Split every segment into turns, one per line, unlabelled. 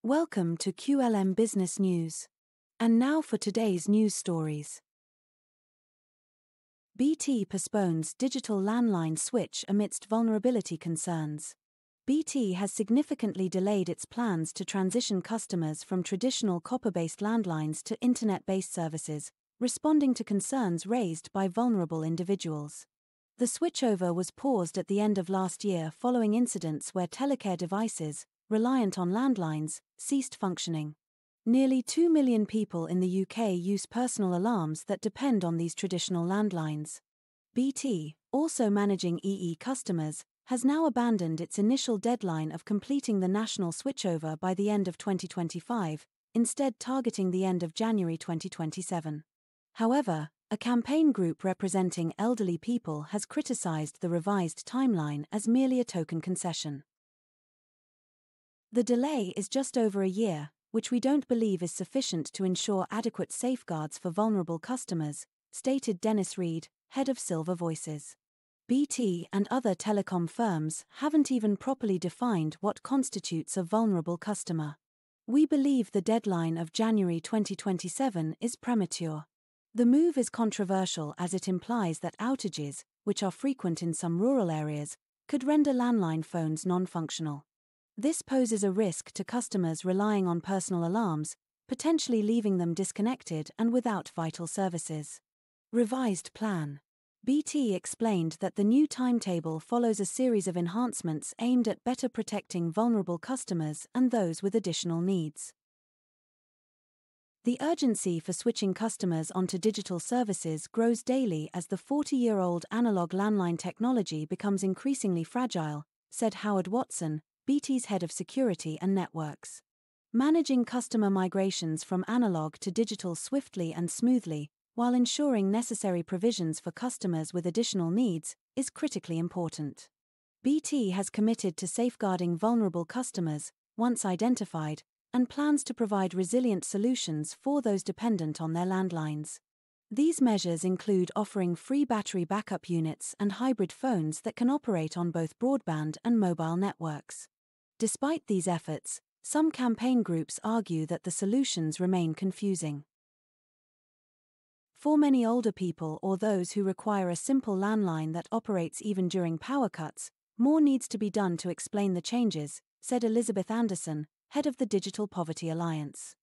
Welcome to QLM Business News. And now for today's news stories. BT postpones digital landline switch amidst vulnerability concerns. BT has significantly delayed its plans to transition customers from traditional copper-based landlines to internet-based services, responding to concerns raised by vulnerable individuals. The switchover was paused at the end of last year following incidents where Telecare devices, reliant on landlines, ceased functioning. Nearly 2 million people in the UK use personal alarms that depend on these traditional landlines. BT, also managing EE customers, has now abandoned its initial deadline of completing the national switchover by the end of 2025, instead targeting the end of January 2027. However, a campaign group representing elderly people has criticised the revised timeline as merely a token concession. The delay is just over a year, which we don't believe is sufficient to ensure adequate safeguards for vulnerable customers, stated Dennis Reed, head of Silver Voices. BT and other telecom firms haven't even properly defined what constitutes a vulnerable customer. We believe the deadline of January 2027 is premature. The move is controversial as it implies that outages, which are frequent in some rural areas, could render landline phones non-functional. This poses a risk to customers relying on personal alarms, potentially leaving them disconnected and without vital services. Revised plan. BT explained that the new timetable follows a series of enhancements aimed at better protecting vulnerable customers and those with additional needs. The urgency for switching customers onto digital services grows daily as the 40-year-old analog landline technology becomes increasingly fragile, said Howard Watson, BT's head of security and networks. Managing customer migrations from analog to digital swiftly and smoothly, while ensuring necessary provisions for customers with additional needs, is critically important. BT has committed to safeguarding vulnerable customers, once identified, and plans to provide resilient solutions for those dependent on their landlines. These measures include offering free battery backup units and hybrid phones that can operate on both broadband and mobile networks. Despite these efforts, some campaign groups argue that the solutions remain confusing. For many older people or those who require a simple landline that operates even during power cuts, more needs to be done to explain the changes, said Elizabeth Anderson, head of the Digital Poverty Alliance.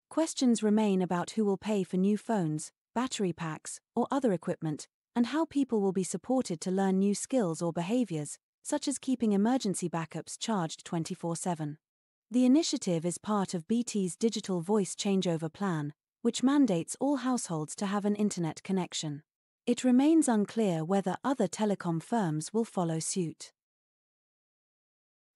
Questions remain about who will pay for new phones, battery packs, or other equipment, and how people will be supported to learn new skills or behaviors, such as keeping emergency backups charged 24/7. The initiative is part of BT's digital voice changeover plan, which mandates all households to have an internet connection. It remains unclear whether other telecom firms will follow suit.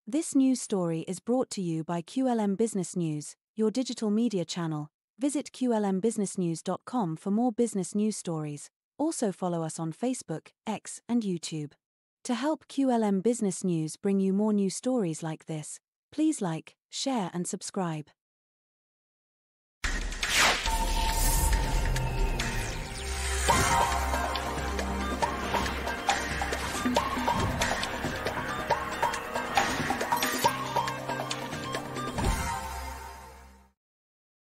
This news story is brought to you by QLM Business News, your digital media channel. Visit qlmbusinessnews.com for more business news stories. Also follow us on Facebook, X, and YouTube. To help QLM Business News bring you more news stories like this, please like, share and subscribe.